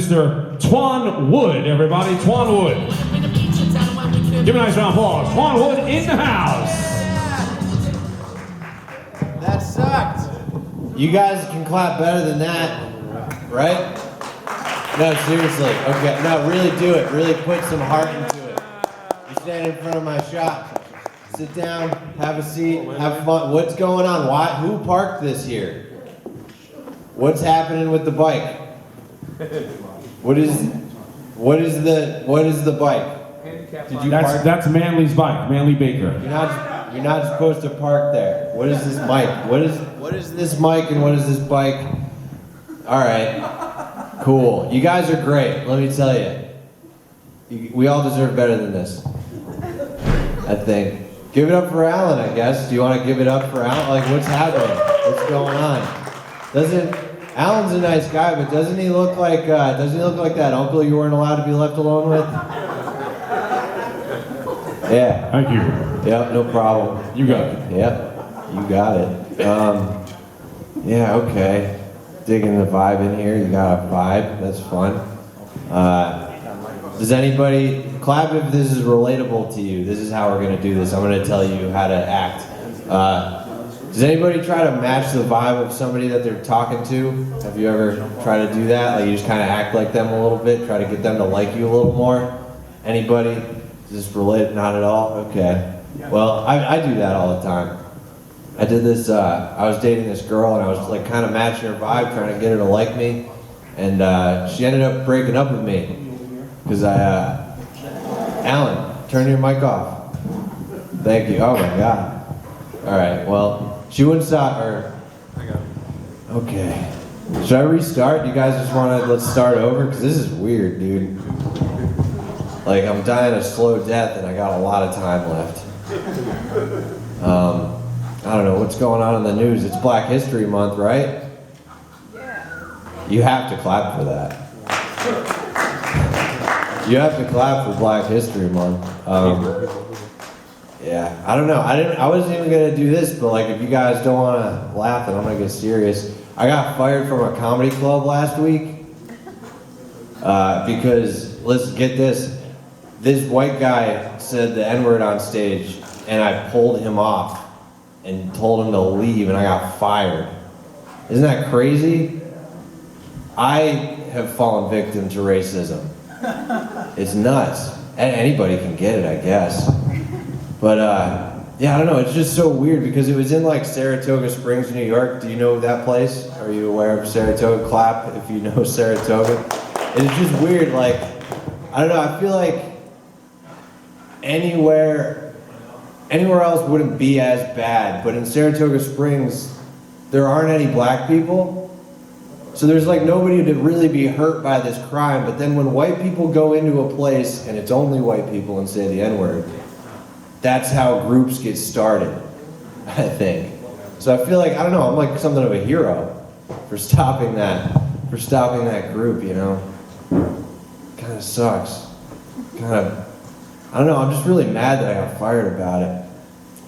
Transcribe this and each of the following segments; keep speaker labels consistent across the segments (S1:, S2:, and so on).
S1: Mr. Twon Wood, everybody. Twon Wood. Give him a nice round of applause. Twon Wood in the house.
S2: That sucked. You guys can clap better than that, right? No, seriously. Okay, no, really do it. Really put some heart into it. You stand in front of my shop. Sit down, have a seat, have fun. What's going on? Why? Who parked this here? What's happening with the bike? What is the bike? Did you park?
S1: That's Manly's bike, Manly Baker.
S2: You're not supposed to park there. What is this mic? What is this mic and what is this bike? All right, cool. You guys are great. Let me tell you. We all deserve better than this. I think. Give it up for Alan, I guess. Do you want to give it up for Alan? Like, what's happening? What's going on? Alan's a nice guy, but doesn't he look like that uncle you weren't allowed to be left alone with? Yeah.
S1: Thank you.
S2: Yep, no problem.
S1: You got it.
S2: Yep, you got it. Yeah, okay. Digging the vibe in here. You got a vibe. That's fun. Does anybody clap if this is relatable to you? This is how we're gonna do this. I'm gonna tell you how to act. Does anybody try to match the vibe of somebody that they're talking to? Have you ever tried to do that? Like you just kind of act like them a little bit, try to get them to like you a little more? Anybody? Is this related? Not at all? Okay. Well, I do that all the time. I did this, I was dating this girl and I was like kind of matching her vibe, trying to get her to like me. And she ended up breaking up with me. Because Alan, turn your mic off. Thank you. Oh my God. All right, well, she wouldn't stop, okay. Should I restart? You guys just want to, let's start over? Because this is weird, dude. Like, I'm dying a slow death and I got a lot of time left. I don't know, what's going on in the news? It's Black History Month, right? Yeah. You have to clap for that. You have to clap for Black History Month. Yeah, I don't know. I wasn't even gonna do this, but like, if you guys don't want to laugh, then I'm gonna get serious. I got fired from a comedy club last week because, let's get this. This white guy said the N-word on stage, and I pulled him off and told him to leave, and I got fired. Isn't that crazy? I have fallen victim to racism. It's nuts. Anybody can get it, I guess. But yeah, I don't know, it's just so weird because it was in like Saratoga Springs, New York. Do you know that place? Are you aware of Saratoga? Clap if you know Saratoga. It's just weird, like, I don't know, I feel like anywhere else wouldn't be as bad, but in Saratoga Springs, there aren't any black people. So there's like nobody to really be hurt by this crime, but then when white people go into a place and it's only white people and say the N-word, that's how groups get started, I think. So I feel like, I don't know, I'm like something of a hero for stopping that group, you know? Kind of sucks. I don't know, I'm just really mad that I got fired about it.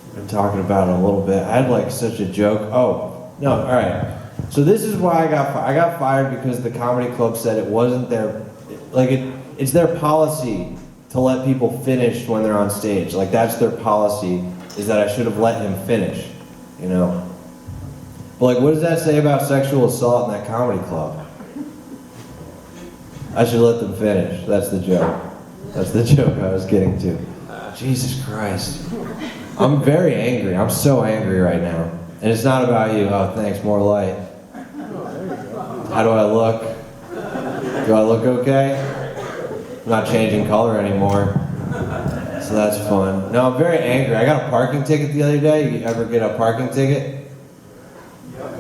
S2: I've been talking about it a little bit. I had like such a joke. Oh, no, all right. So this is why I got fired because the comedy club said it wasn't their, like it's their policy to let people finish when they're on stage. Like that's their policy, is that I should have let him finish, you know? But like, what does that say about sexual assault in that comedy club? I should let them finish. That's the joke. That's the joke I was getting to. Jesus Christ. I'm very angry. I'm so angry right now. And it's not about you. Oh, thanks, more light. How do I look? Do I look okay? I'm not changing color anymore. So that's fun. No, I'm very angry. I got a parking ticket the other day. You ever get a parking ticket?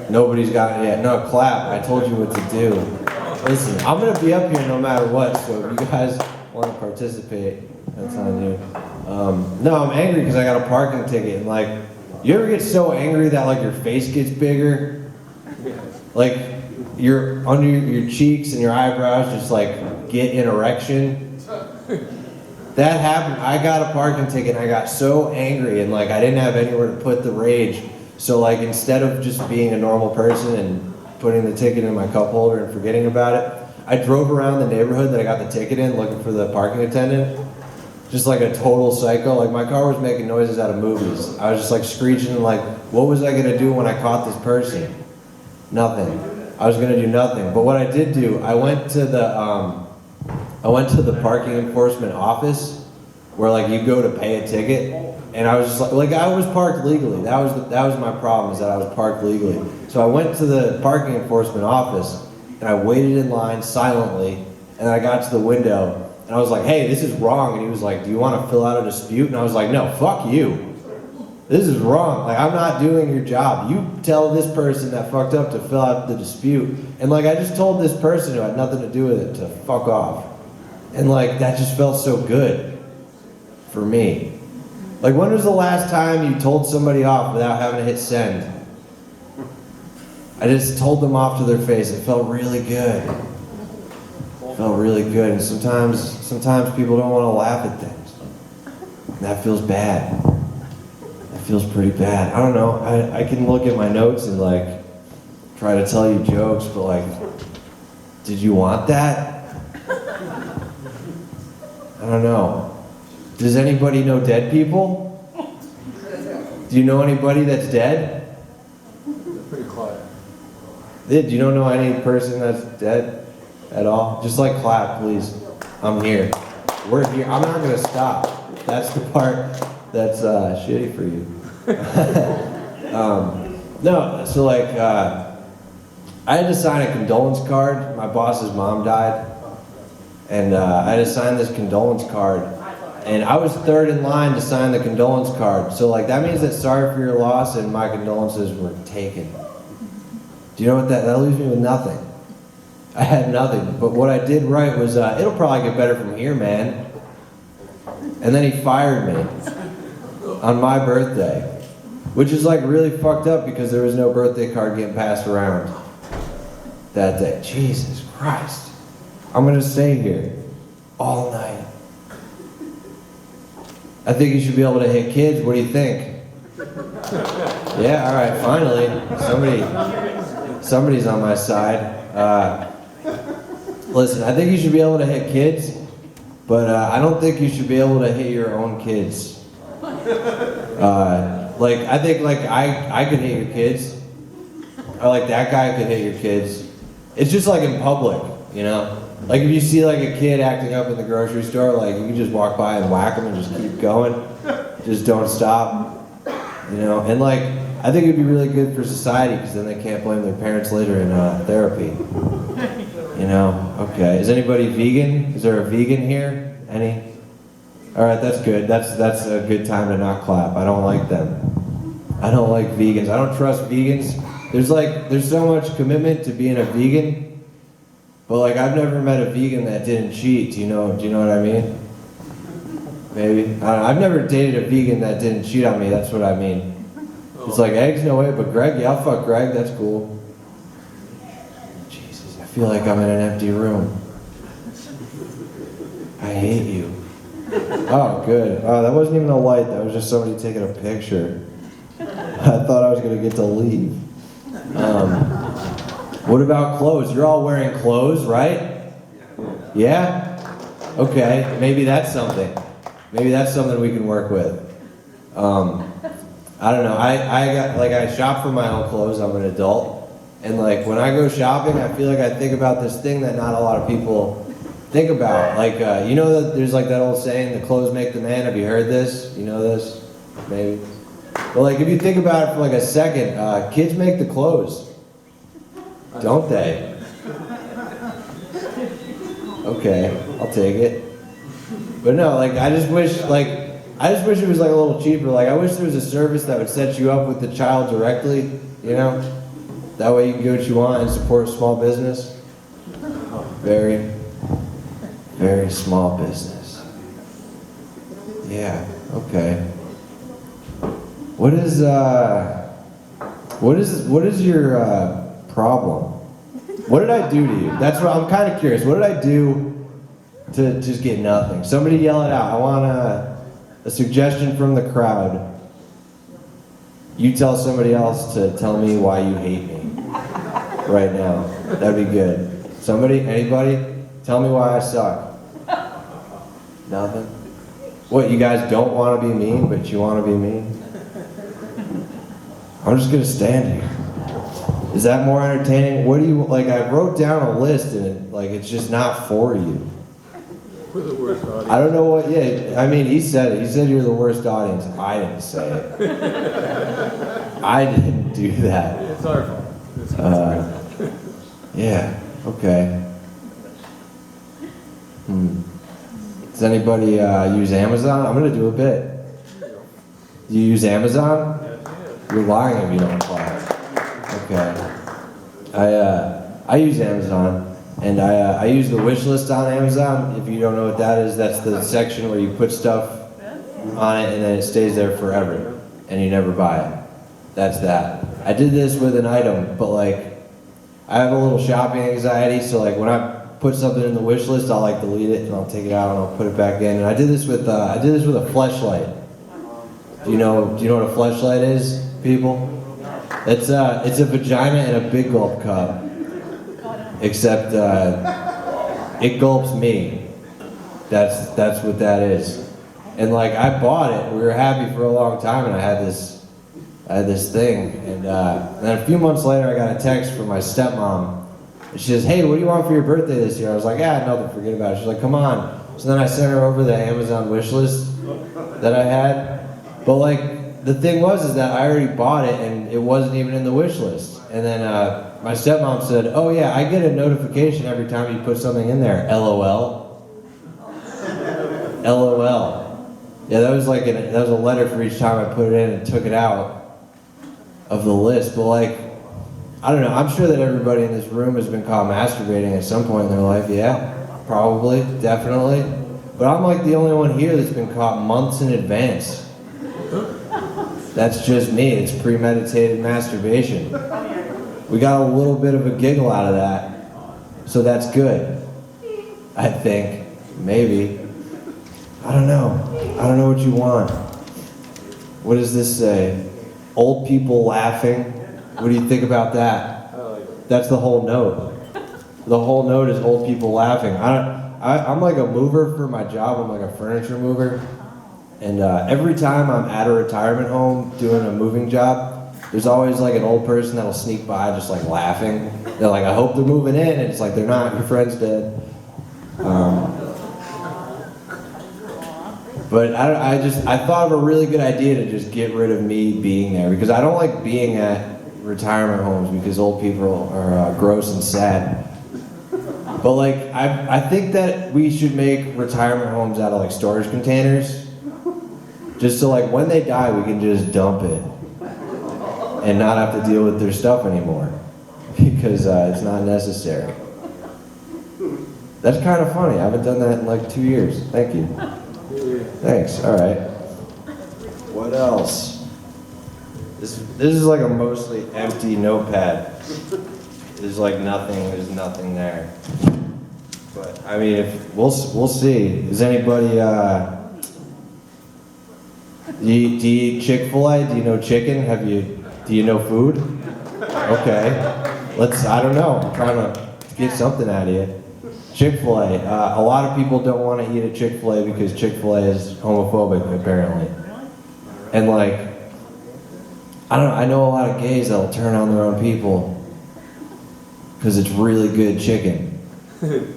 S2: Nobody's got it yet. No, clap. I told you what to do. Listen, I'm going to be up here no matter what, so if you guys want to participate, that's on you. No, I'm angry because I got a parking ticket, and like, you ever get so angry that like your face gets bigger? Like, under your cheeks and your eyebrows just like get an erection? That happened. I got a parking ticket and I got so angry and like I didn't have anywhere to put the rage. So like instead of just being a normal person and putting the ticket in my cup holder and forgetting about it, I drove around the neighborhood that I got the ticket in looking for the parking attendant. Just like a total psycho. Like my car was making noises out of movies. I was just like screeching like, what was I gonna do when I caught this person? Nothing. I was gonna do nothing. But what I did do, I went to the parking enforcement office where like you go to pay a ticket, and I was just like I was parked legally. That was my problem, is that I was parked legally. So I went to the parking enforcement office and I waited in line silently, and I got to the window and I was like, hey, this is wrong. And he was like, do you want to fill out a dispute? And I was like, no, fuck you. This is wrong. Like, I'm not doing your job. You tell this person that fucked up to fill out the dispute. And like, I just told this person who had nothing to do with it to fuck off. And like, that just felt so good for me. Like, when was the last time you told somebody off without having to hit send? I just told them off to their face. It felt really good. It felt really good. And sometimes people don't want to laugh at things. And that feels bad. That feels pretty bad. I don't know. I can look at my notes and like try to tell you jokes, but like, did you want that? I don't know. Does anybody know dead people? Do you know anybody that's dead?
S3: They're pretty quiet.
S2: Do you don't know any person that's dead at all? Just like clap, please. I'm here. We're here. I'm not gonna stop. That's the part that's shitty for you. No, so like, I had to sign a condolence card. My boss's mom died. And I had to sign this condolence card. And I was third in line to sign the condolence card. So like, that means that sorry for your loss and my condolences were taken. Do you know what that leaves me with nothing. I had nothing. But what I did right was, it'll probably get better from here, man. And then he fired me on my birthday, which is like really fucked up because there was no birthday card getting passed around that day. Jesus Christ. I'm gonna stay here all night. I think you should be able to hit kids. What do you think? Yeah, all right, finally. Somebody's on my side. Listen, I think you should be able to hit kids, but I don't think you should be able to hit your own kids. Like, I think like I could hit your kids. Or like that guy could hit your kids. It's just like in public, you know? Like if you see like a kid acting up in the grocery store, like you can just walk by and whack them and just keep going. Just don't stop, you know? And like, I think it'd be really good for society because then they can't blame their parents later in therapy. You know? Okay. Is anybody vegan? Is there a vegan here? Any? All right, that's good. That's a good time to not clap. I don't like them. I don't like vegans. I don't trust vegans. There's so much commitment to being a vegan. But like, I've never met a vegan that didn't cheat. Do you know what I mean? Maybe. I don't know. I've never dated a vegan that didn't cheat on me. That's what I mean. It's like, eggs, no way, but Greg, yeah, I'll fuck Greg. That's cool. Jesus, I feel like I'm in an empty room. I hate you. Oh, good. Oh, that wasn't even a light. That was just somebody taking a picture. I thought I was gonna get to leave. What about clothes? You're all wearing clothes, right? Yeah? Okay, maybe that's something. Maybe that's something we can work with. I don't know, I shop for my own clothes. I'm an adult. And like, when I go shopping, I feel like I think about this thing that not a lot of people think about. Like, you know that there's like that old saying, the clothes make the man. Have you heard this? You know this? Maybe. But like, if you think about it for like a second, kids make the clothes. Don't they? Okay, I'll take it. But no, like I just wish it was like a little cheaper. Like I wish there was a service that would set you up with the child directly, you know? That way you can get what you want and support small business. Very, very small business. Yeah, okay. What is your problem? What did I do to you? That's what I'm kind of curious. What did I do to just get nothing? Somebody yell it out. I want a suggestion from the crowd. You tell somebody else to tell me why you hate me right now. That'd be good. Somebody? Anybody? Tell me why I suck. Nothing? What, you guys don't want to be mean, but you want to be mean? I'm just gonna stand here. Is that more entertaining? What do you, like, I wrote down a list and it's just not for you.
S3: We're the worst audience.
S2: I don't know what, yeah, I mean, he said it. He said you're the worst audience. I didn't say it. I didn't do that.
S3: It's our fault.
S2: Yeah, okay. Does anybody use Amazon? I'm gonna do a bit. Do you use Amazon? You're lying if you don't apply. Okay. I use Amazon, and I use the wish list on Amazon. If you don't know what that is, that's the section where you put stuff on it and then it stays there forever, and you never buy it. That's that. I did this with an item, but like, I have a little shopping anxiety, so like when I put something in the wish list, I'll like delete it and I'll take it out and I'll put it back in. And I did this with a fleshlight. Do you know what a fleshlight is, people? It's a vagina in a big gulp cup, except it gulps me. That's what that is. And like I bought it, we were happy for a long time, and I had this thing, and then a few months later I got a text from my stepmom. And she says, "Hey, what do you want for your birthday this year?" I was like, "Yeah, nothing, forget about it." She's like, "Come on." So then I sent her over the Amazon wish list that I had. But like, the thing was that I already bought it and it wasn't even in the wish list. And then my stepmom said, "Oh yeah, I get a notification every time you put something in there, LOL." LOL. Yeah, that was like that was a letter for each time I put it in and took it out of the list. But like, I don't know, I'm sure that everybody in this room has been caught masturbating at some point in their life. Yeah, probably, definitely. But I'm like the only one here that's been caught months in advance. That's just me, it's premeditated masturbation. We got a little bit of a giggle out of that, so that's good. I think, maybe. I don't know what you want. What does this say? Old people laughing. What do you think about that? That's the whole note. The whole note is old people laughing. I'm like a mover for my job. I'm like a furniture mover. And every time I'm at a retirement home doing a moving job, there's always like an old person that'll sneak by just like laughing. They're like, "I hope they're moving in." And it's like, they're not, your friend's dead. But I thought of a really good idea to just get rid of me being there, because I don't like being at retirement homes because old people are gross and sad. But like, I think that we should make retirement homes out of like storage containers, just so like when they die we can just dump it and not have to deal with their stuff anymore, because it's not necessary. That's kind of funny. I haven't done that in like 2 years. Thank you. Thanks. All right. What else? This is like a mostly empty notepad. There's like nothing. There's nothing there. But I mean, if we'll see. Is anybody? Do you eat Chick-fil-A? Do you know chicken? Do you know food? Okay. I don't know. I'm trying to get something out of you. Chick-fil-A. A lot of people don't want to eat at Chick-fil-A because Chick-fil-A is homophobic, apparently. And like, I know a lot of gays that'll turn on their own people because it's really good chicken.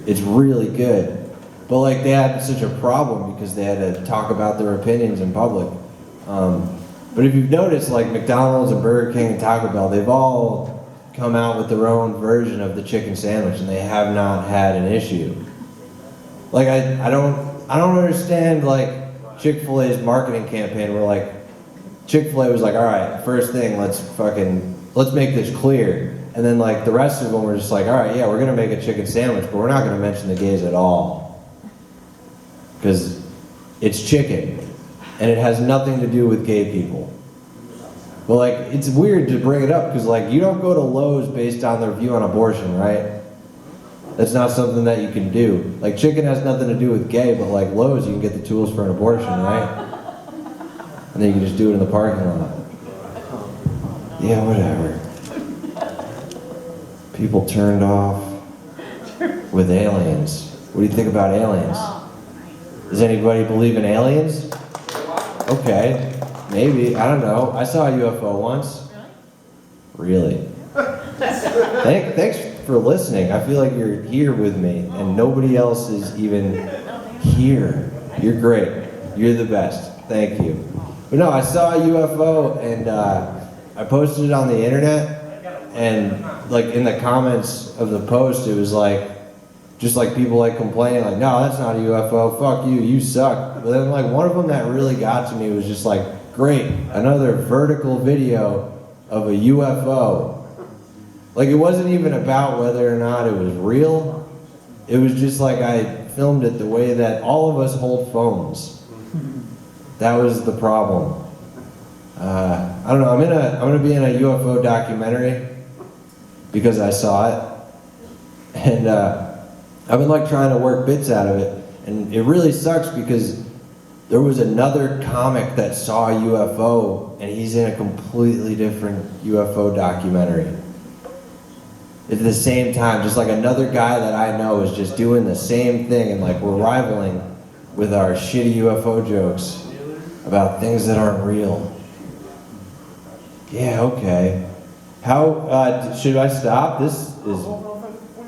S2: It's really good. But like, they had such a problem because they had to talk about their opinions in public. But if you've noticed, like McDonald's and Burger King and Taco Bell, they've all come out with their own version of the chicken sandwich, and they have not had an issue. Like I don't understand like Chick-fil-A's marketing campaign where like Chick-fil-A was like, "All right, first thing, let's make this clear." And then like the rest of them were just like, "All right, yeah, we're gonna make a chicken sandwich, but we're not gonna mention the gays at all. Because it's chicken, and it has nothing to do with gay people." But like, it's weird to bring it up because like, you don't go to Lowe's based on their view on abortion, right? That's not something that you can do. Like, chicken has nothing to do with gay, but like Lowe's, you can get the tools for an abortion, right? And then you can just do it in the parking lot. Yeah, whatever. People turned off. with aliens. What do you think about aliens? Does anybody believe in aliens? Okay, maybe, I don't know. I saw a UFO once. Really? Thanks for listening. I feel like you're here with me and nobody else is even here. You're great. You're the best. Thank you. But no, I saw a UFO and I posted it on the internet and like in the comments of the post it was like, just like people like complaining like, no, that's not a UFO, fuck you, you suck. But then like one of them that really got to me was just like, great, another vertical video of a UFO. Like it wasn't even about whether or not it was real. It was just like I filmed it the way that all of us hold phones. That was the problem. I don't know, I'm gonna be in a UFO documentary because I saw it. And I've been like trying to work bits out of it. And it really sucks because there was another comic that saw a UFO and he's in a completely different UFO documentary. At the same time, just like another guy that I know is just doing the same thing and like we're rivaling with our shitty UFO jokes about things that aren't real. Yeah, okay. How, should I stop? This is, oh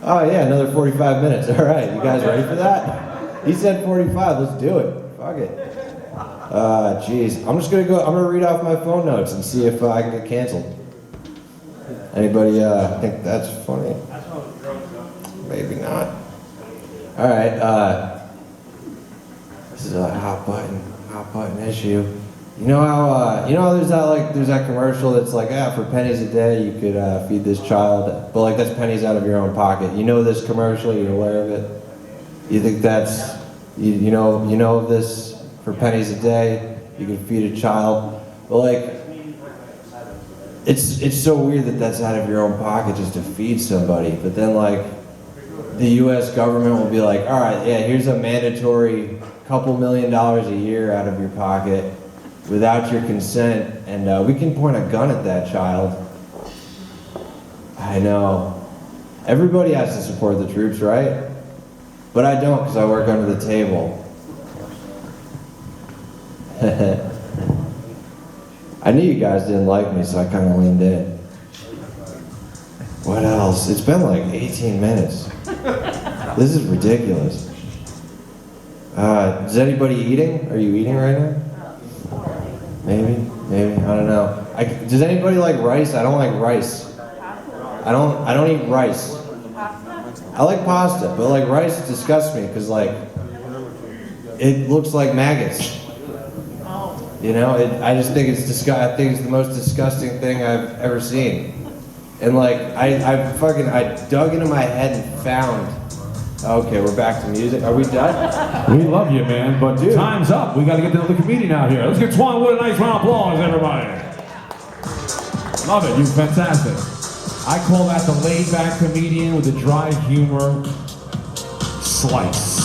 S2: yeah, another 45 minutes. All right, you guys ready for that? He said 45, let's do it. Fuck it. Jeez, I'm gonna read off my phone notes and see if I can get canceled. Anybody think that's funny? Maybe not. All right, this is a hot button issue. You know how there's that commercial that's like, for pennies a day you could feed this child, but like that's pennies out of your own pocket. You know this commercial, you're aware of it. You think that's, you know of this, for pennies a day you could feed a child, but like, it's so weird that that's out of your own pocket just to feed somebody, but then like, the US government will be like, all right, yeah, here's a mandatory couple $1 million a year out of your pocket without your consent, and we can point a gun at that child. I know. Everybody has to support the troops, right? But I don't, because I work under the table. I knew you guys didn't like me, so I kind of leaned in. What else? It's been like 18 minutes. This is ridiculous. Is anybody eating? Are you eating right now? Maybe, I don't know. Does anybody like rice? I don't like rice. I don't eat rice. I like pasta, but like rice disgusts me because like, it looks like maggots. You know, I just think it's I think it's the most disgusting thing I've ever seen. And like, I dug into my head and found, okay, we're back to music. Are we done?
S1: We love you, man, but dude, time's up. We got to get another comedian out here. Let's give Twon Wood a nice round of applause, everybody. Love it, you're fantastic. I call that the laid-back comedian with the dry humor slice.